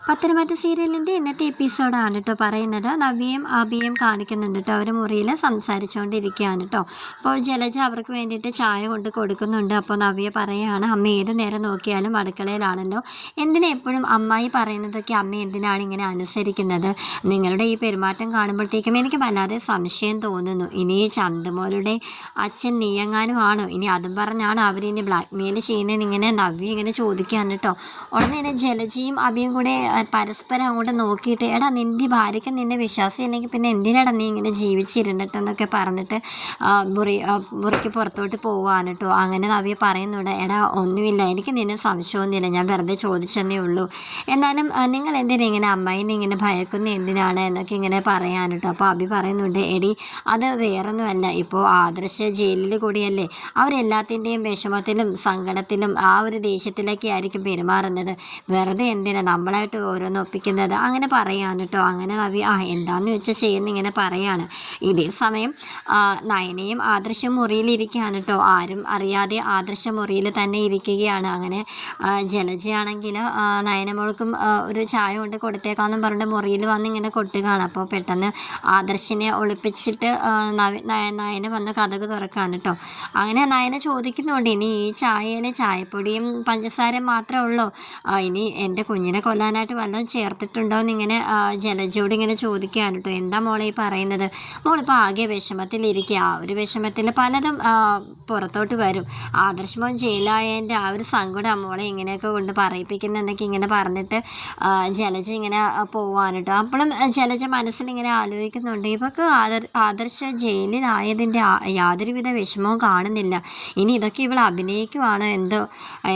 പത്തനംതിട്ട സീരിയലിൻ്റെ ഇന്നത്തെ എപ്പിസോഡാണ് കേട്ടോ പറയുന്നത്. നവ്യയും ആബിയും കാണിക്കുന്നുണ്ട് കേട്ടോ. അവർ മുറിയിൽ സംസാരിച്ചുകൊണ്ടിരിക്കുകയാണ് കേട്ടോ. അപ്പോൾ ജലജ അവർക്ക് വേണ്ടിയിട്ട് ചായ കൊണ്ട് കൊടുക്കുന്നുണ്ട്. അപ്പോൾ നവ്യ പറയുകയാണ്, അമ്മ ഏത് നേരം നോക്കിയാലും അടുക്കളയിലാണല്ലോ, എന്തിനാ എപ്പോഴും അമ്മായി പറയുന്നതൊക്കെ അമ്മ എന്തിനാണ് ഇങ്ങനെ അനുസരിക്കുന്നത്? നിങ്ങളുടെ ഈ പെരുമാറ്റം കാണുമ്പോഴത്തേക്കും എനിക്ക് വല്ലാതെ സംശയം തോന്നുന്നു. ഇനി ഈ ചന്തുമോളുടെ അച്ഛൻ നീയെങ്ങാനും ആണോ? ഇനി അതും പറഞ്ഞാണ് അവരിനി ബ്ലാക്ക് മെയിൽ ചെയ്യുന്നതെന്ന് ഇങ്ങനെ നവ്യ ഇങ്ങനെ ചോദിക്കുകയാണ് കേട്ടോ. ഉടനെ തന്നെ ജലജയും അബിയും കൂടെ പരസ്പരം അങ്ങോട്ട് നോക്കിയിട്ട്, എടാ നിൻ്റെ ഭാര്യയ്ക്ക് നിന്നെ വിശ്വാസം ഇല്ലെങ്കിൽ പിന്നെ എന്തിനാടാ നീ ഇങ്ങനെ ജീവിച്ചിരുന്നിട്ടെന്നൊക്കെ പറഞ്ഞിട്ട് മുറിക്ക് പുറത്തോട്ട് പോവാണ് കേട്ടോ. അങ്ങനെ നവ്യ പറയുന്നുണ്ട്, എടാ ഒന്നുമില്ല, എനിക്ക് നിന്നെ സംശയമൊന്നുമില്ല, ഞാൻ വെറുതെ ചോദിച്ചെന്നേ ഉള്ളൂ. എന്നാലും നിങ്ങൾ എന്തിനാ ഇങ്ങനെ അമ്മായിനെ ഇങ്ങനെ ഭയക്കുന്ന എന്തിനാണ് എന്നൊക്കെ ഇങ്ങനെ പറയാൻ കേട്ടോ. അപ്പോൾ അബി പറയുന്നുണ്ട്, എടി അത് വേറൊന്നുമല്ല, ഇപ്പോൾ ആദർശ ജയിലിൽ കൂടിയല്ലേ, അവരെല്ലാത്തിൻ്റെയും വിഷമത്തിലും സങ്കടത്തിലും ആ ഒരു ദേഷ്യത്തിലൊക്കെ ആയിരിക്കും പെരുമാറുന്നത്. വെറുതെ എന്തിനാ നമ്മളായിട്ട് ഓരോന്ന് ഒപ്പിക്കുന്നത് അങ്ങനെ പറയാൻ കേട്ടോ. അങ്ങനെ നവി എന്താന്ന് വെച്ചാൽ ചെയ്യുന്ന ഇങ്ങനെ പറയാണ്. ഇതേ സമയം നയനയും ആദർശം മുറിയിലിരിക്കുകയാണ് കേട്ടോ. ആരും അറിയാതെ ആദർശ മുറിയിൽ തന്നെ ഇരിക്കുകയാണ്. അങ്ങനെ ജലജയാണെങ്കിൽ നയനമോൾക്കും ഒരു ചായ കൊണ്ട് കൊടുത്തേക്കാന്നും പറഞ്ഞിട്ട് മുറിയിൽ വന്ന് ഇങ്ങനെ കൊട്ടുകയാണ്. അപ്പോൾ പെട്ടെന്ന് ആദർശിനെ ഒളിപ്പിച്ചിട്ട് നയന വന്ന് കതക് തുറക്കാൻ കേട്ടോ. അങ്ങനെ നയന ചോദിക്കുന്നുണ്ട്, ഇനി ഈ ചായയിൽ ചായപ്പൊടിയും പഞ്ചസാരയും മാത്രമേ ഉള്ളൂ, ഇനി എൻ്റെ കുഞ്ഞിനെ കൊല്ലാനായിട്ട് വല്ലതും ചേർത്തിട്ടുണ്ടോ എന്നിങ്ങനെ ജലജയോട് ഇങ്ങനെ ചോദിക്കുകയാണ് കേട്ടോ. എന്താ മോളെ ഈ പറയുന്നത്? മോളിപ്പോൾ ആകെ വിഷമത്തിലിരിക്കുക. ആ ഒരു വിഷമത്തിൽ പലതും പുറത്തോട്ട് വരും. ആദർശമോൻ ജയിലായതിൻ്റെ ആ ഒരു സങ്കടം മോളെ ഇങ്ങനെയൊക്കെ കൊണ്ട് പറയിപ്പിക്കുന്നതെന്നൊക്കെ ഇങ്ങനെ പറഞ്ഞിട്ട് ജലജ ഇങ്ങനെ പോവാണ് കേട്ടോ. അപ്പോഴും ജലജ മനസ്സിലിങ്ങനെ ആലോചിക്കുന്നുണ്ട്, ഇവർക്ക് ആദർശ ജയിലിലായതിൻ്റെ യാതൊരുവിധ വിഷമവും കാണുന്നില്ല. ഇനി ഇതൊക്കെ ഇവൾ അഭിനയിക്കുവാണ് എന്തോ.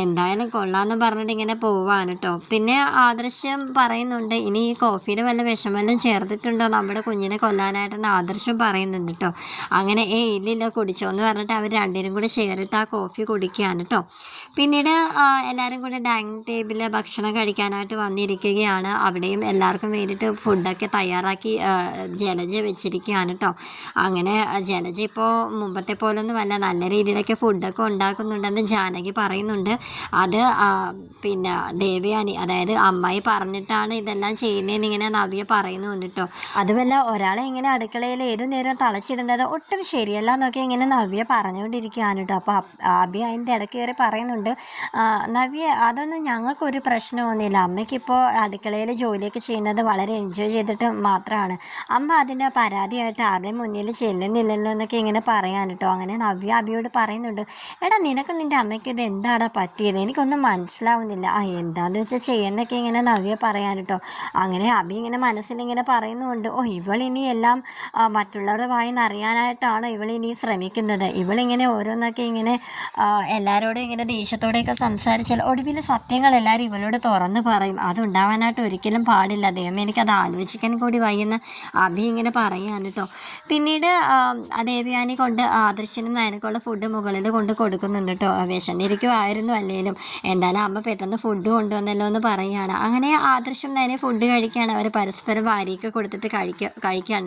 എന്തായാലും കൊള്ളാമെന്ന് പറഞ്ഞിട്ട് ഇങ്ങനെ പോവാണ് കേട്ടോ. പിന്നെ ആദർശം പറയുന്നുണ്ട്, ഇനി ഈ കോഫിയിൽ വല്ല വിഷമെല്ലാം ചേർത്തിട്ടുണ്ടോ നമ്മുടെ കുഞ്ഞിനെ കൊല്ലാനായിട്ടെന്ന് ആദർശം പറയുന്നുണ്ട് കേട്ടോ. അങ്ങനെ ഇല്ലില്ല കുടിച്ചോ എന്ന് പറഞ്ഞിട്ട് അവർ രണ്ടിനും കൂടെ ഷെയർ ചെയ്ത് ആ കോഫി കുടിക്കുകയാണ് കേട്ടോ. പിന്നീട് എല്ലാവരും കൂടെ ഡൈനിങ് ടേബിളിൽ ഭക്ഷണം കഴിക്കാനായിട്ട് വന്നിരിക്കുകയാണ്. അവിടെയും എല്ലാവർക്കും വേണ്ടിയിട്ട് ഫുഡൊക്കെ തയ്യാറാക്കി ജലജ വെച്ചിരിക്കുകയാണ് കേട്ടോ. അങ്ങനെ ജലജ ഇപ്പോൾ മുമ്പത്തെ പോലൊന്നുമല്ല, നല്ല രീതിയിലൊക്കെ ഫുഡൊക്കെ ഉണ്ടാക്കുന്നുണ്ടെന്ന് ജാനകി പറയുന്നുണ്ട്. അത് പിന്നെ ദേവയാനി, അതായത് അമ്മായി പറഞ്ഞിട്ടാണ് ഇതെല്ലാം ചെയ്യുന്നതെന്ന് ഇങ്ങനെ നവ്യ പറയുന്നുണ്ട് കേട്ടോ. അതുമല്ല, ഒരാളെ ഇങ്ങനെ അടുക്കളയിൽ ഏതു നേരം തളച്ചിടുന്നത് ഒട്ടും ശരിയല്ല എന്നൊക്കെ ഇങ്ങനെ നവ്യ പറഞ്ഞുകൊണ്ടിരിക്കുകയാണ് കേട്ടോ. അപ്പോൾ ആബി അതിൻ്റെ ഇടയ്ക്ക് കയറി പറയുന്നുണ്ട്, നവ്യ അതൊന്നും ഞങ്ങൾക്കൊരു പ്രശ്നമൊന്നുമില്ല, അമ്മയ്ക്കിപ്പോൾ അടുക്കളയിൽ ജോലിയൊക്കെ ചെയ്യുന്നത് വളരെ എൻജോയ് ചെയ്തിട്ട് മാത്രമാണ്, അമ്മ അതിൻ്റെ പരാതിയായിട്ട് ആരുടെയും മുന്നിൽ ചെല്ലുന്നില്ലല്ലോ എന്നൊക്കെ ഇങ്ങനെ പറയാൻ കേട്ടോ. അങ്ങനെ നവ്യ അബിയോട് പറയുന്നുണ്ട്, എടാ നിനക്ക് നിൻ്റെ അമ്മയ്ക്ക് ഇത് എന്താടാ പറ്റിയത്, എനിക്കൊന്നും മനസ്സിലാവുന്നില്ല, എന്താണെന്ന് വെച്ചാൽ ചെയ്യുന്നൊക്കെ ഇങ്ങനെ നവ്യ പറയാൻ കേട്ടോ. അങ്ങനെ അബി ഇങ്ങനെ മനസ്സിലിങ്ങനെ പറയുന്നുണ്ട്, ഇവളിനി എല്ലാം മറ്റുള്ളവരുടെ വായിന്ന് അറിയാനായിട്ടാണ് ഇവളിനി ശ്രമിക്കുന്നത്, ഇവളിങ്ങനെ ഓരോന്നൊക്കെ ഇങ്ങനെ എല്ലാവരോടും ഇങ്ങനെ ദേഷ്യത്തോടെയൊക്കെ സംസാരിച്ചാൽ ഒടുവിൽ സത്യങ്ങൾ എല്ലാവരും ഇവളോട് തുറന്ന് പറയും, അതുണ്ടാവാനായിട്ട് ഒരിക്കലും പാടില്ല, ദൈവം എനിക്കത് ആലോചിക്കാൻ കൂടി വയ്യെന്ന് അബി ഇങ്ങനെ പറയാൻ കേട്ടോ. പിന്നീട് ദേവയാനി കൊണ്ട് ആദർശനും നയനക്കുള്ള ഫുഡ് മുകളിൽ കൊണ്ട് കൊടുക്കുന്നുണ്ട് കേട്ടോ. വിശന്നിരിക്കുമായിരുന്നു അല്ലേലും, എന്തായാലും അമ്മ പെട്ടെന്ന് ഫുഡ് കൊണ്ടുവന്നല്ലോ എന്ന് പറയുകയാണ്. അങ്ങനെ ആദർശം തന്നെ ഫുഡ് കഴിക്കുകയാണ്. അവർ പരസ്പരം വാരിയൊക്കെ കൊടുത്തിട്ട് കഴിക്കുകയാണ്.